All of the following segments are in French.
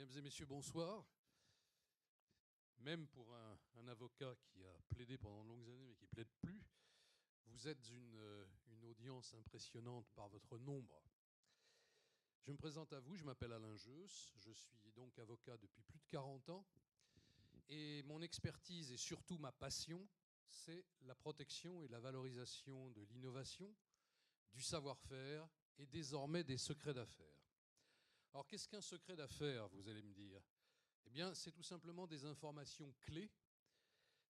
Mesdames et messieurs, bonsoir. Même pour un avocat qui a plaidé pendant de longues années mais qui ne plaide plus, vous êtes une audience impressionnante par votre nombre. Je me présente à vous, je m'appelle Alain Jeusse, je suis donc avocat depuis plus de 40 ans et mon expertise et surtout ma passion, c'est la protection et la valorisation de l'innovation, du savoir-faire et désormais des secrets d'affaires. Alors qu'est-ce qu'un secret d'affaires, vous allez me dire ? Eh bien, c'est tout simplement des informations clés,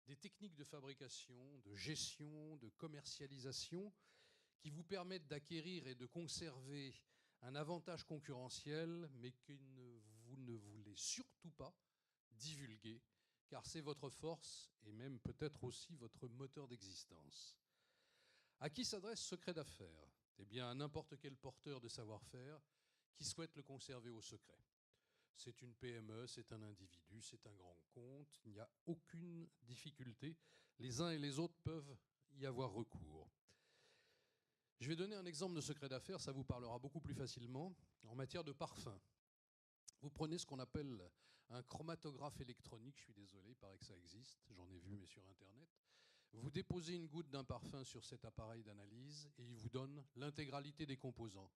des techniques de fabrication, de gestion, de commercialisation qui vous permettent d'acquérir et de conserver un avantage concurrentiel, mais que vous ne voulez surtout pas divulguer, car c'est votre force et même peut-être aussi votre moteur d'existence. À qui s'adresse Secret d'affaires ? Eh bien, à n'importe quel porteur de savoir-faire qui souhaite le conserver au secret. C'est une PME, c'est un individu, c'est un grand compte, il n'y a aucune difficulté. Les uns et les autres peuvent y avoir recours. Je vais donner un exemple de secret d'affaires, ça vous parlera beaucoup plus facilement. En matière de parfum, vous prenez ce qu'on appelle un chromatographe électronique, je suis désolé, il paraît que ça existe, j'en ai vu mais sur Internet. Vous déposez une goutte d'un parfum sur cet appareil d'analyse et il vous donne l'intégralité des composants.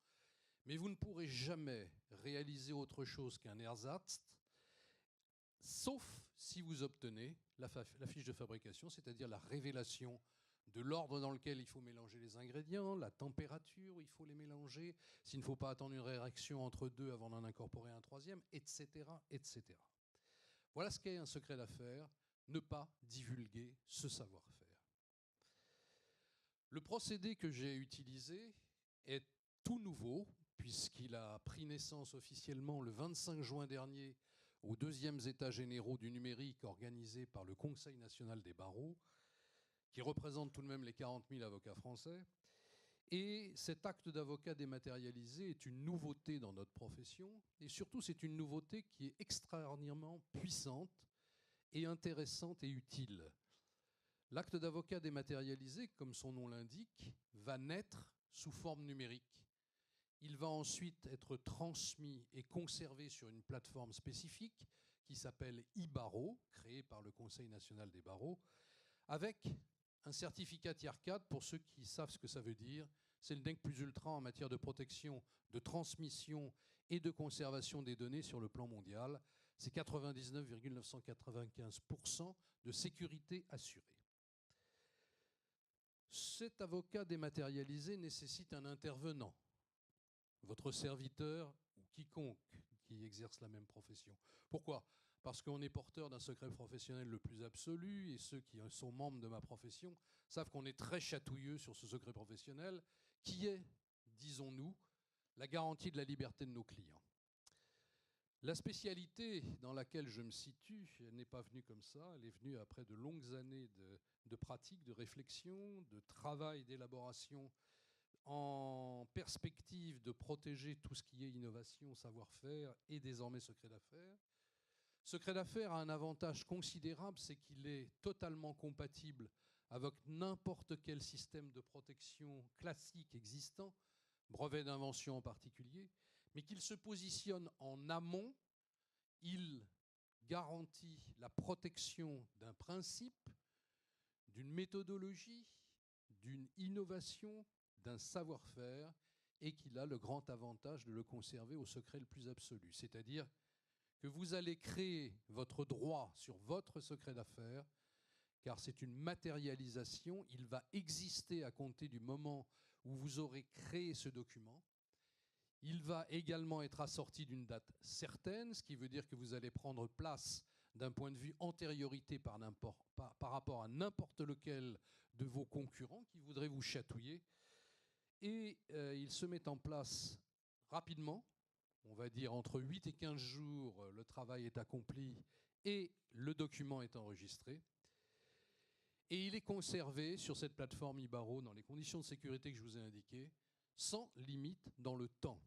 Mais vous ne pourrez jamais réaliser autre chose qu'un ersatz, sauf si vous obtenez la fiche de fabrication, c'est-à-dire la révélation de l'ordre dans lequel il faut mélanger les ingrédients, la température où il faut les mélanger, s'il ne faut pas attendre une réaction entre deux avant d'en incorporer un troisième, etc., etc. Voilà ce qu'est un secret d'affaires, ne pas divulguer ce savoir-faire. Le procédé que j'ai utilisé est tout nouveau, puisqu'il a pris naissance officiellement le 25 juin dernier aux 2e États généraux du numérique organisés par le Conseil national des barreaux, qui représente tout de même les 40 000 avocats français. Et cet acte d'avocat dématérialisé est une nouveauté dans notre profession, et surtout c'est une nouveauté qui est extraordinairement puissante et intéressante et utile. L'acte d'avocat dématérialisé, comme son nom l'indique, va naître sous forme numérique. Il va ensuite être transmis et conservé sur une plateforme spécifique qui s'appelle e-barreau, créée par le Conseil national des barreaux, avec un certificat Tier 4, pour ceux qui savent ce que ça veut dire. C'est le DENC plus ultra en matière de protection, de transmission et de conservation des données sur le plan mondial. C'est 99,995% de sécurité assurée. Cet avocat dématérialisé nécessite un intervenant, votre serviteur ou quiconque qui exerce la même profession. Pourquoi ? Parce qu'on est porteur d'un secret professionnel le plus absolu, et ceux qui sont membres de ma profession savent qu'on est très chatouilleux sur ce secret professionnel, qui est, disons-nous, la garantie de la liberté de nos clients. La spécialité dans laquelle je me situe, elle n'est pas venue comme ça, elle est venue après de longues années de pratique, de réflexion, de travail, d'élaboration, en perspective de protéger tout ce qui est innovation, savoir-faire et désormais secret d'affaires. Secret d'affaires a un avantage considérable, c'est qu'il est totalement compatible avec n'importe quel système de protection classique existant, brevet d'invention en particulier, mais qu'il se positionne en amont. Il garantit la protection d'un principe, d'une méthodologie, d'une innovation, d'un savoir-faire, et qu'il a le grand avantage de le conserver au secret le plus absolu. C'est-à-dire que vous allez créer votre droit sur votre secret d'affaires, car c'est une matérialisation, il va exister à compter du moment où vous aurez créé ce document. Il va également être assorti d'une date certaine, ce qui veut dire que vous allez prendre place d'un point de vue antériorité par rapport à n'importe lequel de vos concurrents qui voudraient vous chatouiller. Et il se met en place rapidement, on va dire entre 8 et 15 jours, le travail est accompli et le document est enregistré. Et il est conservé sur cette plateforme e-barreau dans les conditions de sécurité que je vous ai indiquées, sans limite dans le temps.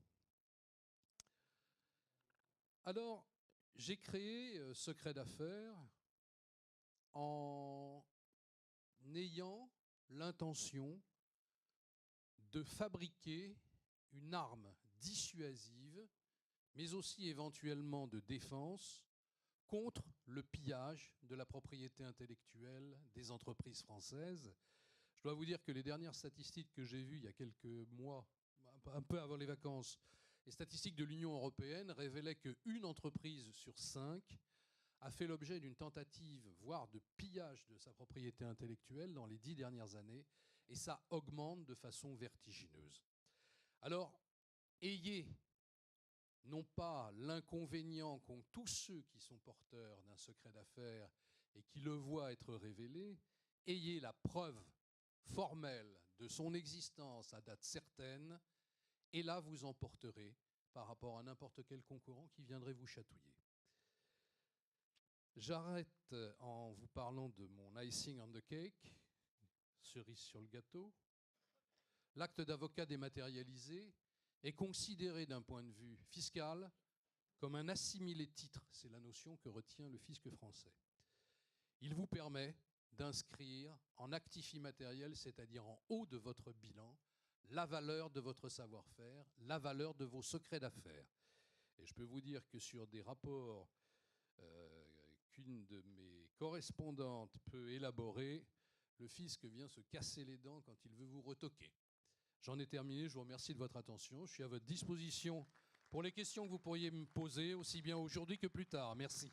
Alors, j'ai créé Secret d'affaires en ayant l'intention de fabriquer une arme dissuasive, mais aussi éventuellement de défense contre le pillage de la propriété intellectuelle des entreprises françaises. Je dois vous dire que les dernières statistiques que j'ai vues il y a quelques mois, un peu avant les vacances, les statistiques de l'Union européenne révélaient qu'une entreprise sur 5 a fait l'objet d'une tentative, voire de pillage de sa propriété intellectuelle dans les 10 dernières années, et ça augmente de façon vertigineuse. Alors, ayez non pas l'inconvénient qu'ont tous ceux qui sont porteurs d'un secret d'affaires et qui le voient être révélé, ayez la preuve formelle de son existence à date certaine, et là vous emporterez par rapport à n'importe quel concurrent qui viendrait vous chatouiller. J'arrête en vous parlant de mon icing on the cake, cerise sur le gâteau. L'acte d'avocat dématérialisé est considéré d'un point de vue fiscal comme un assimilé titre. C'est la notion que retient le fisc français. Il vous permet d'inscrire en actif immatériel, c'est-à-dire en haut de votre bilan, la valeur de votre savoir-faire, la valeur de vos secrets d'affaires. Et je peux vous dire que sur des rapports qu'une de mes correspondantes peut élaborer, le fisc vient se casser les dents quand il veut vous retoquer. J'en ai terminé, je vous remercie de votre attention. Je suis à votre disposition pour les questions que vous pourriez me poser, aussi bien aujourd'hui que plus tard. Merci.